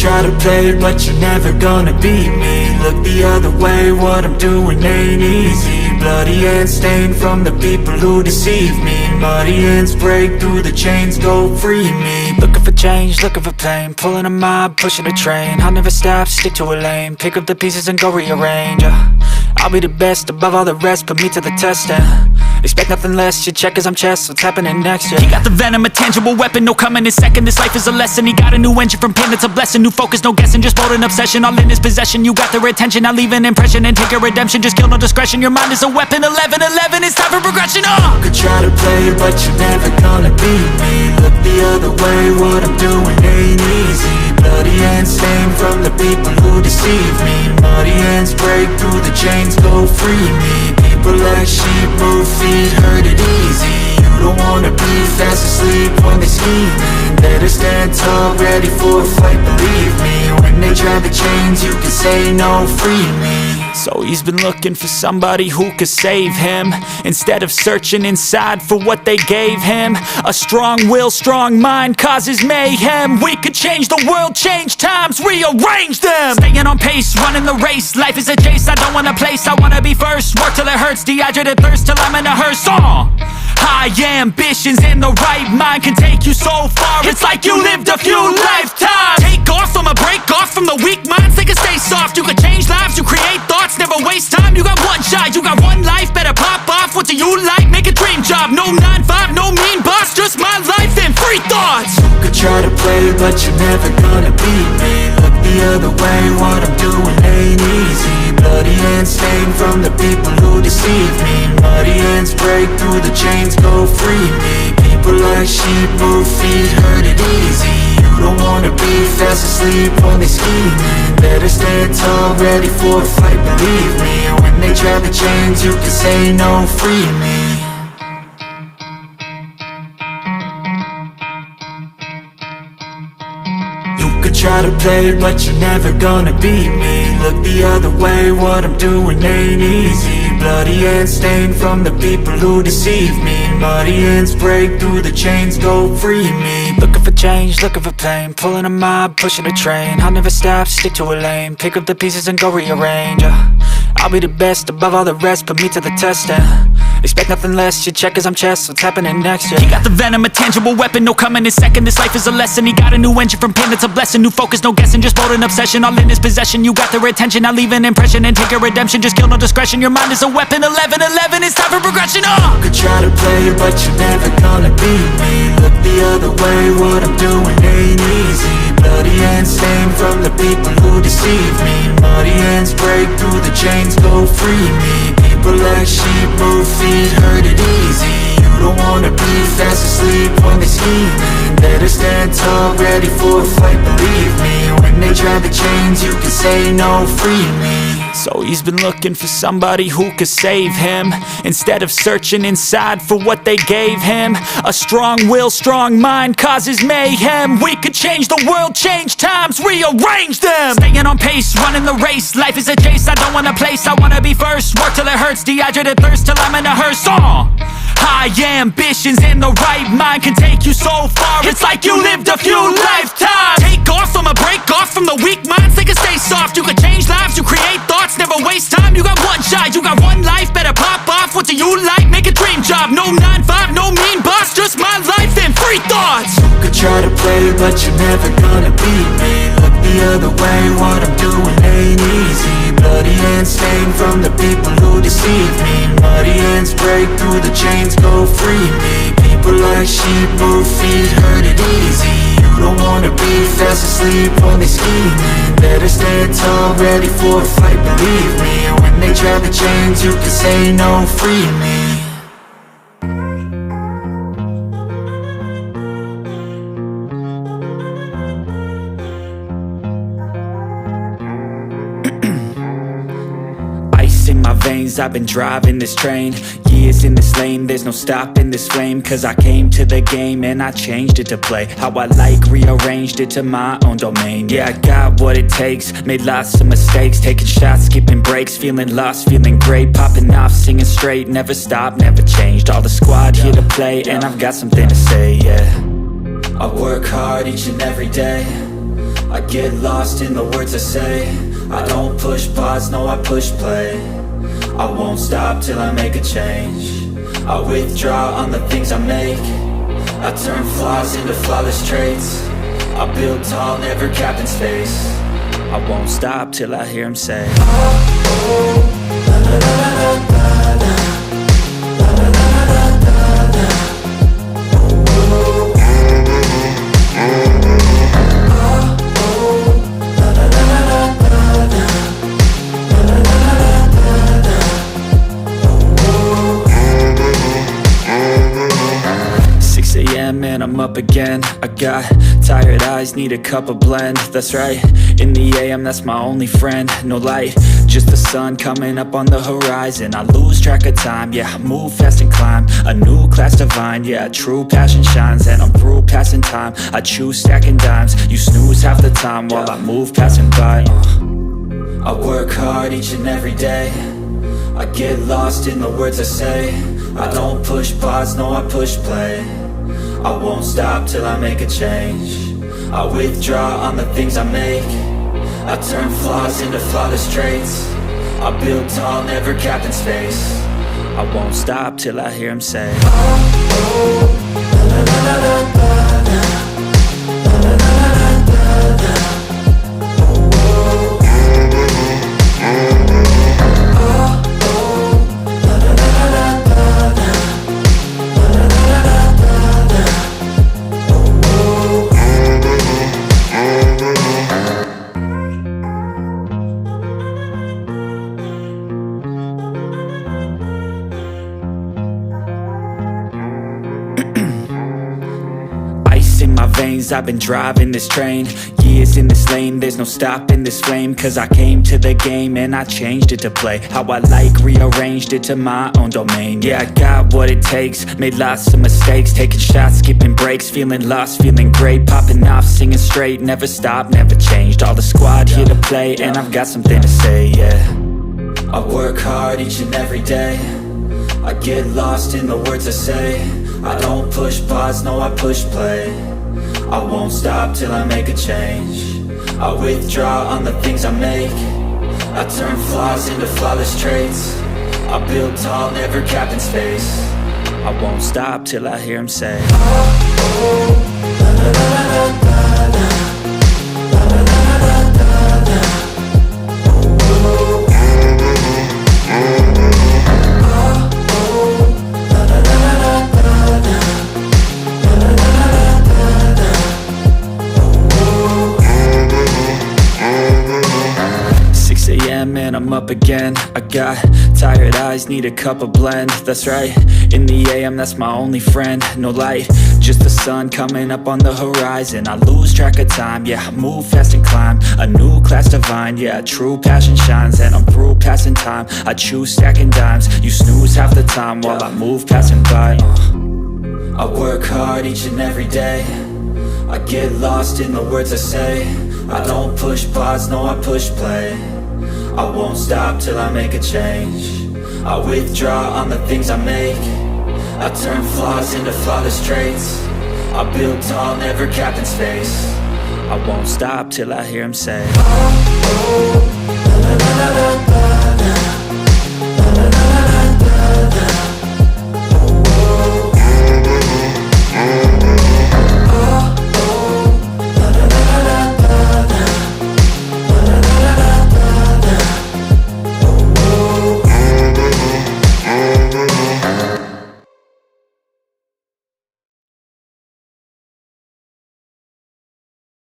try to play, but you're never gonna beat me. Look the other way, what I'm doing ain't easy. Bloody hands stained from the people who deceive me. Muddy hands break through the chains, go free me. Looking for change, looking for pain, pulling a mob, pushing a train. I'll never stop, stick to a lane, pick up the pieces and go rearrange. I'll be the best above all the rest, put me to the test and expect nothing less, your check is I'm chess, what's happening next, yeah. He got the venom, a tangible weapon, no coming in second. This life is a lesson, he got a new engine from pain, it's a blessing. New focus, no guessing, just bold and obsession. All in his possession, you got their attention. I'll leave an impression and take your redemption. Just kill, no discretion, your mind is a weapon. 11-11, it's time for progression, You could try to play, but you're never gonna beat me. Look the other way, what I'm doing ain't easy. Bloody hands stained from the people who deceive me. Muddy hands break through the chains, go free me. People like sheep move feet, hurt it easy. You don't wanna be fast asleep when they scheming. Better stand tall, ready for a fight, believe me. When they try the chains, you can say no, free me. So he's been looking for somebody who could save him, instead of searching inside for what they gave him. A strong will, strong mind causes mayhem. We could change the world, change times, rearrange them. Staying on pace, running the race. Life is a chase, I don't want a place, I wanna be first. Work till it hurts, dehydrated thirst till I'm in a hearse. High ambitions in the right mind can take you so far. It's like you lived a few lifetimes. Take off, I'ma break off from the weak minds. They can stay soft, you can change lives, you create thoughts, never waste time. You got one shot, you got one life, better pop off. What do you like? Make a dream job. No 9-5, no mean boss, just my life and free thoughts. You could try to play, but you're never gonna beat me. Look the other way, what I'm doing ain't easy. Bloody hands stained from the people who deceive me. Muddy hands break through the chains, go free me. People like sheep move feet, hurt it easy. You don't wanna be fast asleep when they scheming. Better stand tall, ready for a fight, believe me. When they try the chains, you can say no, free me. You could try to play, but you're never gonna beat me. Look the other way, what I'm doing ain't easy. Bloody hands stained from the people who deceive me. Muddy hands break through the chains, go free me. Looking for change, looking for pain, pulling a mob, pushing a train. I'll never stop, stick to a lane, pick up the pieces and go rearrange. I'll be the best above all the rest, put me to the test and expect nothing less, your check is I'm chess, what's happening next, yeah. He got the venom, a tangible weapon, no coming in second. This life is a lesson, he got a new engine from pain, it's a blessing. New focus, no guessing, just bold and obsession. All in his possession, you got their attention. I'll leave an impression and take your redemption. Just kill, no discretion, your mind is a weapon. 11-11, it's time for progression, You could try to play, but you're never gonna beat me. Look the other way, what I'm doing ain't easy. Bloody hands stained from the people who deceive me. Muddy hands break through the chains, go free me. People like sheep move feet, hurt it easy. You don't wanna be fast asleep when they scheming. Better stand tall, ready for a fight, believe me. When they try the chains, you can say no, free me. So he's been looking for somebody who could save him, instead of searching inside for what they gave him. A strong will, strong mind causes mayhem. We could change the world, change times, rearrange them. Staying on pace, running the race. Life is a chase, I don't want a place, I wanna be first. Work till it hurts, dehydrated thirst till I'm in a hearse. High ambitions in the right mind can take you so far. It's like you lived a few lifetimes. Take off, I'ma break off from the weak minds. They can stay soft, you can change lives, you create thoughts, never waste time. You got one shot, you got one life, better pop off. What do you like? Make a dream job. No 9-5, no mean boss, just my life and free thoughts. You could try to play, but you're never gonna beat me. Look the other way, what I'm doing ain't easy. Bloody hands stained from the people who deceive me. Muddy hands break through the chains, go free me. People like sheep move feet, hurt it easy. You don't wanna be fast asleep when they scheming. Better stand tall, ready for a fight, believe me. When they try the chains, you can say no, free me. In my veins, I've been driving this train. Years in this lane, there's no stopping this flame. Cause I came to the game and I changed it to play how I like, rearranged it to my own domain. Yeah, I got what it takes, made lots of mistakes, taking shots, skipping breaks, feeling lost, feeling great, popping off, singing straight, never stopped, never changed. All the squad here to play and I've got something to say, yeah. I work hard each and every day, I get lost in the words I say. I don't push pause, no, I push play. I won't stop till I make a change. I withdraw on the things I make. I turn flaws into flawless traits. I build tall, never capped in space. I won't stop till I hear him say, oh, la la la la la la, la la la la la la, oh, la la la la la la, la la la la la la, oh. 6 a.m. and I'm up again. I got tired eyes, need a cup of blend. That's right, in the AM, that's my only friend. No light, just the sun coming up on the horizon. I lose track of time, yeah, I move fast and climb a new class divine, yeah, true passion shines. And I'm through passing time, I choose stacking dimes. You snooze half the time while I move passing by. I work hard each and every day. I get lost in the words I say. I don't push pause, no, I push play. I won't stop till I make a change. I withdraw on the things I make. I turn flaws into flawless traits. I build tall, never capped in space. I won't stop till I hear him say, oh, la la la la la la, la la la la la la, oh, la la la la la la, la la la la la la, oh. Ice in my veins, I've been driving this train. Years in this lane, there's no stopping this flame. Cause I came to the game and I changed it to play how I like, rearranged it to my own domain. Yeah, I got what it takes, made lots of mistakes, taking shots, skipping breaks, feeling lost, feeling great, popping off, singing straight, never stopped, never changed. All the squad here to play and I've got something to say, yeah. I work hard each and every day. I get lost in the words I say. I don't push pause, no, I push play. I won't stop till I make a change. I withdraw on the things I make. I turn flaws into flawless traits. I build tall, never capped in space. I won't stop till I hear him say, oh, la la la la la la, la la la la la la, oh, la la la la la la, la la la la la la, oh. 6 a.m. and I'm up again. I got tired eyes, need a cup of blend. That's right, in the AM, that's my only friend. No light, just the sun coming up on the horizon. I lose track of time, yeah, I move fast and climb a new class divine, yeah, true passion shines. And I'm through passing time, I choose stacking dimes. You snooze half the time while I move passing by. I work hard each and every day. I get lost in the words I say. I don't push pause, no, I push play. I won't stop till I make a change. I withdraw on the things I make. I turn flaws into flawless traits. I build tall, never capped in space. I won't stop till I hear him say, oh, la la la la la.